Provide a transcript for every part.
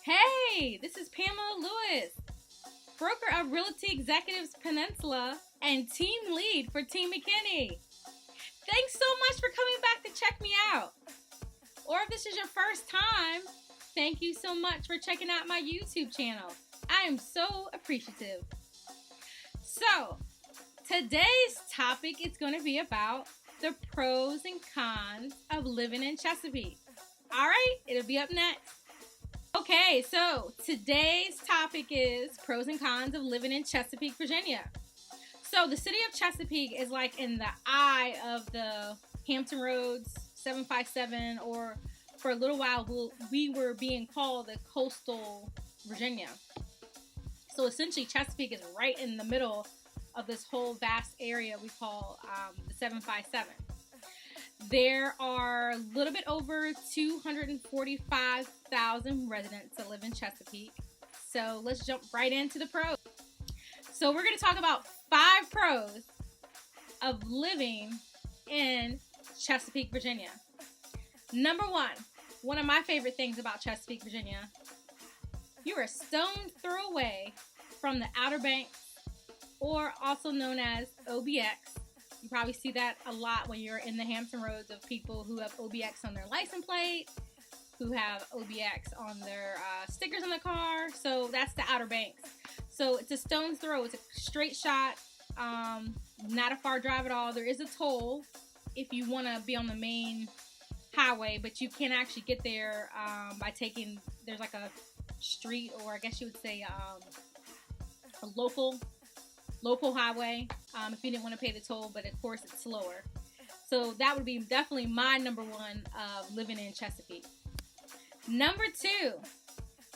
Hey, this is Pamela Lewis, broker of Realty Executives Peninsula and team lead for Team McKinney. Thanks so much for coming back to check me out. Or if this is your first time, thank you so much for checking out my YouTube channel. I am so appreciative. So, today's topic is going to be about the pros and cons of living in Chesapeake. Alright, it'll be up next. Okay, so today's topic is pros and cons of living in Chesapeake, Virginia. So the city of Chesapeake is like in the eye of the Hampton Roads 757, or for a little while we were being called the coastal Virginia. So essentially Chesapeake is right in the middle of this whole vast area we call the 757. There are a little bit over 245,000 residents that live in Chesapeake. So let's jump right into the pros. So we're going to talk about 5 pros of living in Chesapeake, Virginia. Number 1 of my favorite things about Chesapeake, Virginia, you are a stone's throw away from the Outer Banks, or also known as OBX. You probably see that a lot when you're in the Hampton Roads of people who have OBX on their license plate, who have OBX on their stickers on the car. So that's the Outer Banks. So it's a stone's throw. It's a straight shot, not a far drive at all. There is a toll if you want to be on the main highway, but you can actually get there by taking, there's like a street, or I guess you would say a local highway if you didn't want to pay the toll, but of course it's slower. So that would be definitely my number 1 of living in Chesapeake. Number 2,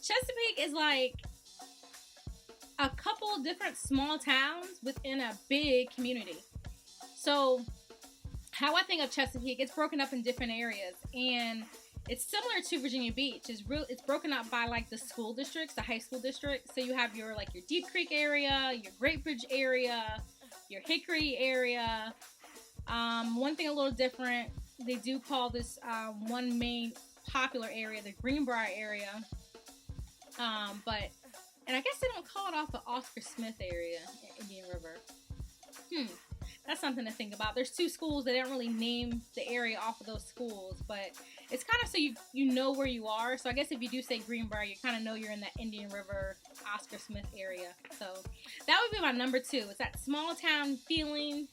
Chesapeake is like a couple different small towns within a big community. So how I think of Chesapeake, it's broken up in different areas, and it's similar to Virginia Beach. It's broken up by like the school districts, the high school districts. So you have your Deep Creek area, your Great Bridge area, your Hickory area. One thing a little different, they do call this one main popular area the Greenbrier area. And I guess they don't call it off the Oscar Smith area in Indian River. That's something to think about. There's 2 schools. They didn't really name the area off of those schools, but it's kind of so you know where you are. So I guess if you do say Greenbrier, you kind of know you're in that Indian River, Oscar Smith area. So that would be my number 2. It's that small town feeling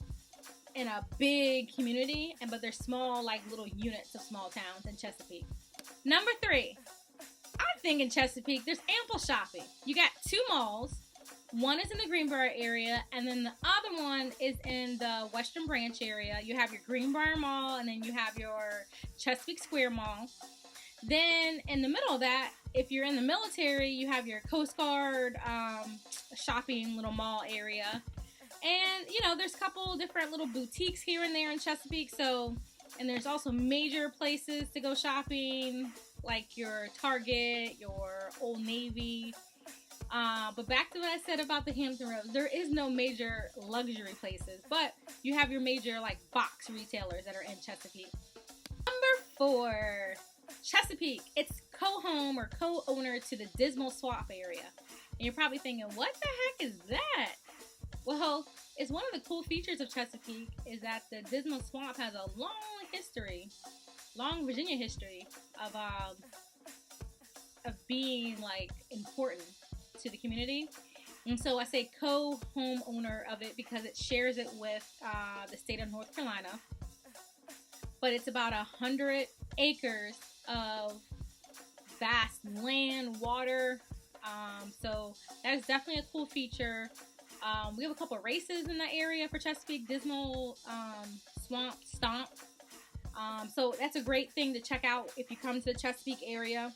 in a big community, but they're small, like little units of small towns in Chesapeake. Number 3, I think in Chesapeake, there's ample shopping. You got 2 malls. One is in the Greenbrier area, and then the other one is in the Western Branch area. You have your Greenbrier Mall, and then you have your Chesapeake Square Mall. Then in the middle of that, if you're in the military, you have your Coast Guard shopping little mall area. And, there's a couple different little boutiques here and there in Chesapeake. So, and there's also major places to go shopping, like your Target, your Old Navy. But back to what I said about the Hampton Roads, there is no major luxury places, but you have your major box retailers that are in Chesapeake. Number 4, Chesapeake. It's co-home or co-owner to the Dismal Swamp area. And you're probably thinking, what the heck is that? Well, it's one of the cool features of Chesapeake is that the Dismal Swamp has a long Virginia history of being important to the community. And so I say co-home owner of it because it shares it with the state of North Carolina. But it's about 100 acres of vast land, water. So that's definitely a cool feature. We have a couple of races in that area for Chesapeake, Dismal Swamp Stomp. So that's a great thing to check out if you come to the Chesapeake area.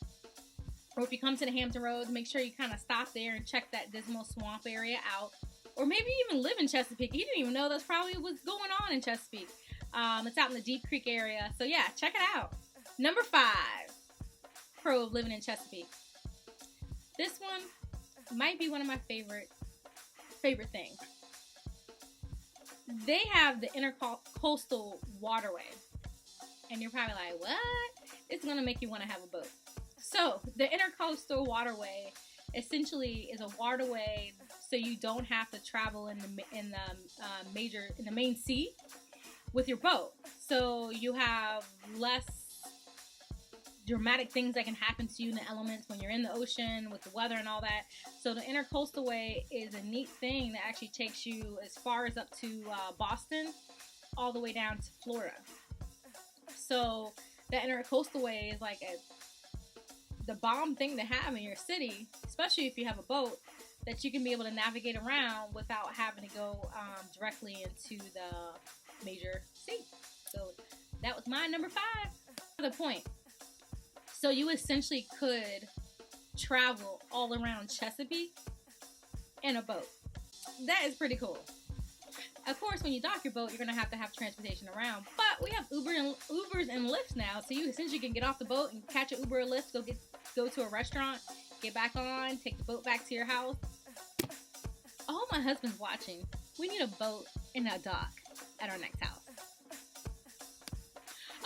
Or if you come to the Hampton Roads, make sure you kind of stop there and check that Dismal Swamp area out. Or maybe you even live in Chesapeake. You didn't even know that's probably what's going on in Chesapeake. It's out in the Deep Creek area. So yeah, check it out. Number 5, pro of living in Chesapeake. This one might be one of my favorite things. They have the Intercoastal Waterway. And you're probably like, what? It's going to make you want to have a boat. So the Intercoastal Waterway essentially is a waterway, so you don't have to travel in the main sea with your boat. So you have less dramatic things that can happen to you in the elements when you're in the ocean with the weather and all that. So the Intercoastal Way is a neat thing that actually takes you as far as up to Boston, all the way down to Florida. So the Intercoastal Way is like the bomb thing to have in your city, especially if you have a boat, that you can be able to navigate around without having to go directly into the major sea. So that was my number 5. The point. So you essentially could travel all around Chesapeake in a boat. That is pretty cool. Of course, when you dock your boat, you're going to have transportation around. But we have Ubers and Lyfts now, so you essentially can get off the boat and catch an Uber or Lyft, go to a restaurant, get back on, take the boat back to your house. Oh, my husband's watching. We need a boat and a dock at our next house.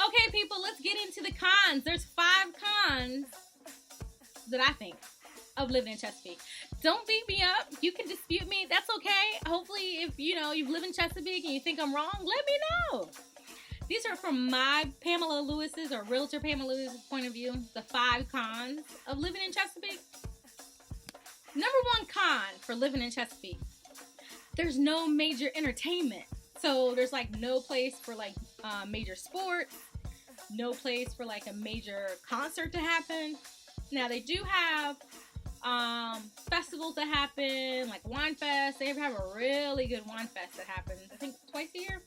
Okay, people, let's get into the cons. There's 5 cons that I think of living in Chesapeake. Don't beat me up. You can dispute me. That's okay. Hopefully, if you've lived in Chesapeake and you think I'm wrong, let me know. These are from my Pamela Lewis's, or Realtor Pamela Lewis's point of view. The 5 cons of living in Chesapeake. Number 1 con for living in Chesapeake: there's no major entertainment. So there's like no place for like major sports, no place for like a major concert to happen. Now they do have festivals that happen, like Wine Fest. They have a really good Wine Fest that happens, I think, twice a year.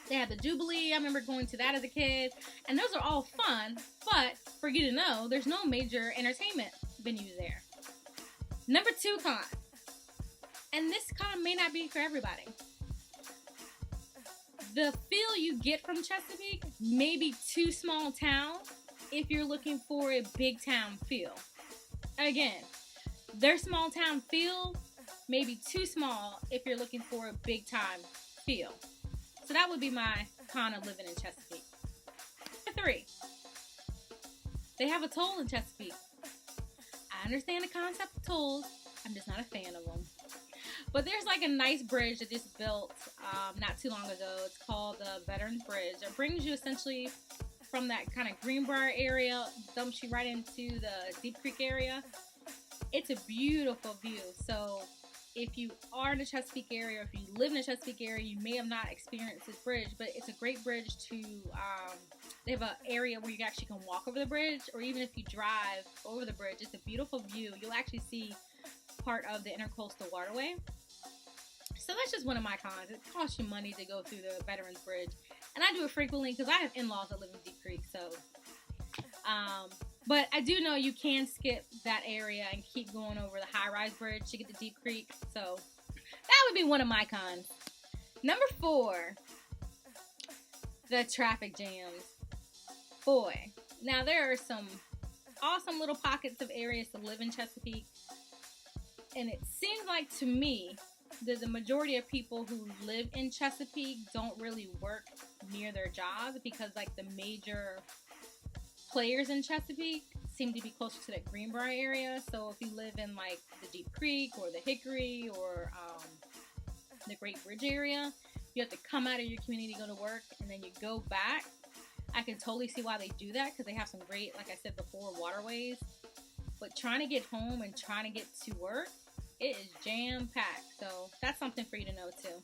They have the Jubilee. I remember going to that as a kid, and those are all fun. But for you to know, there's no major entertainment venues there. Number 2 con, and this con may not be for everybody. The feel you get from Chesapeake may be too small town if you're looking for a big town feel. Again, their small town feel may be too small if you're looking for a big time feel. So that would be my con of living in Chesapeake. Number 3, they have a toll in Chesapeake. I understand the concept of tolls. I'm just not a fan of them. But there's like a nice bridge that just built not too long ago. It's called the Veterans Bridge. It brings you essentially from that kind of Greenbrier area, dumps you right into the Deep Creek area. It's a beautiful view. So if you are in the Chesapeake area, or if you live in the Chesapeake area, you may have not experienced this bridge, but it's a great bridge to, they have an area where you actually can walk over the bridge, or even if you drive over the bridge, it's a beautiful view. You'll actually see part of the Intercoastal Waterway. So that's just one of my cons. It costs you money to go through the Veterans Bridge. And I do it frequently because I have in-laws that live in Deep Creek. So, but I do know you can skip that area and keep going over the high-rise bridge to get to Deep Creek. So that would be one of my cons. Number 4, the traffic jams. Boy, now there are some awesome little pockets of areas to live in Chesapeake. And it seems like to me that the majority of people who live in Chesapeake don't really work near their jobs, because like the major players in Chesapeake seem to be closer to that Greenbrier area. So if you live in like the Deep Creek or the Hickory or the Great Bridge area, you have to come out of your community, go to work, and then you go back. I can totally see why they do that, because they have some great, like I said before, waterways. But trying to get home and trying to get to work, it is jam-packed. So that's something for you to know too.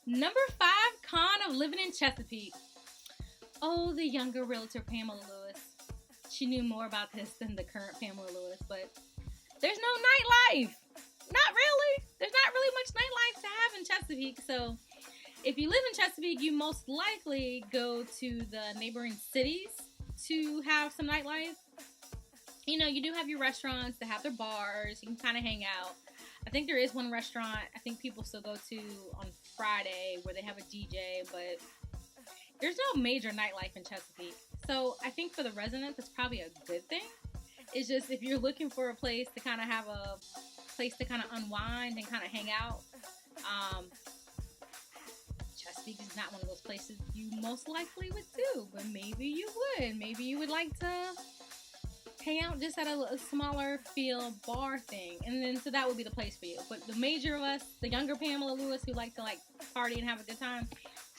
Number 5 con of living in Chesapeake. Oh, the younger realtor Pamela Lewis. She knew more about this than the current Pamela Lewis, but there's no nightlife. Not really. There's not really much nightlife to have in Chesapeake. So if you live in Chesapeake, you most likely go to the neighboring cities to have some nightlife. You know, you do have your restaurants that have their bars. You can kind of hang out. I think there is one restaurant I think people still go to on Friday where they have a DJ, but there's no major nightlife in Chesapeake. So I think for the residents, it's probably a good thing. It's just if you're looking for a place to kind of have a place to kind of unwind and kind of hang out, Chesapeake is not one of those places you most likely would do, but maybe you would. Maybe you would like to hang out just at a smaller feel bar thing, and then so that would be the place for you. But the major of us, the younger Pamela Lewis who like to party and have a good time,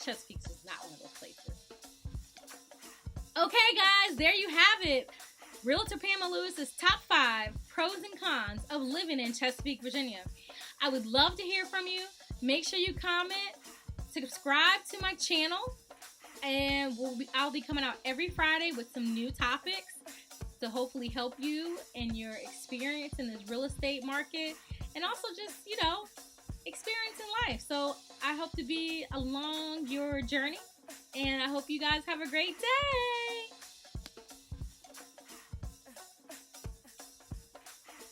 Chesapeake is not one of those places. Okay, guys, there you have it. Realtor Pamela Lewis's top 5 pros and cons of living in Chesapeake, Virginia. I would love to hear from you. Make sure you comment, subscribe to my channel, and I'll be coming out every Friday with some new topics to hopefully help you in your experience in this real estate market, and also just, experience in life. So I hope to be along your journey, and I hope you guys have a great day.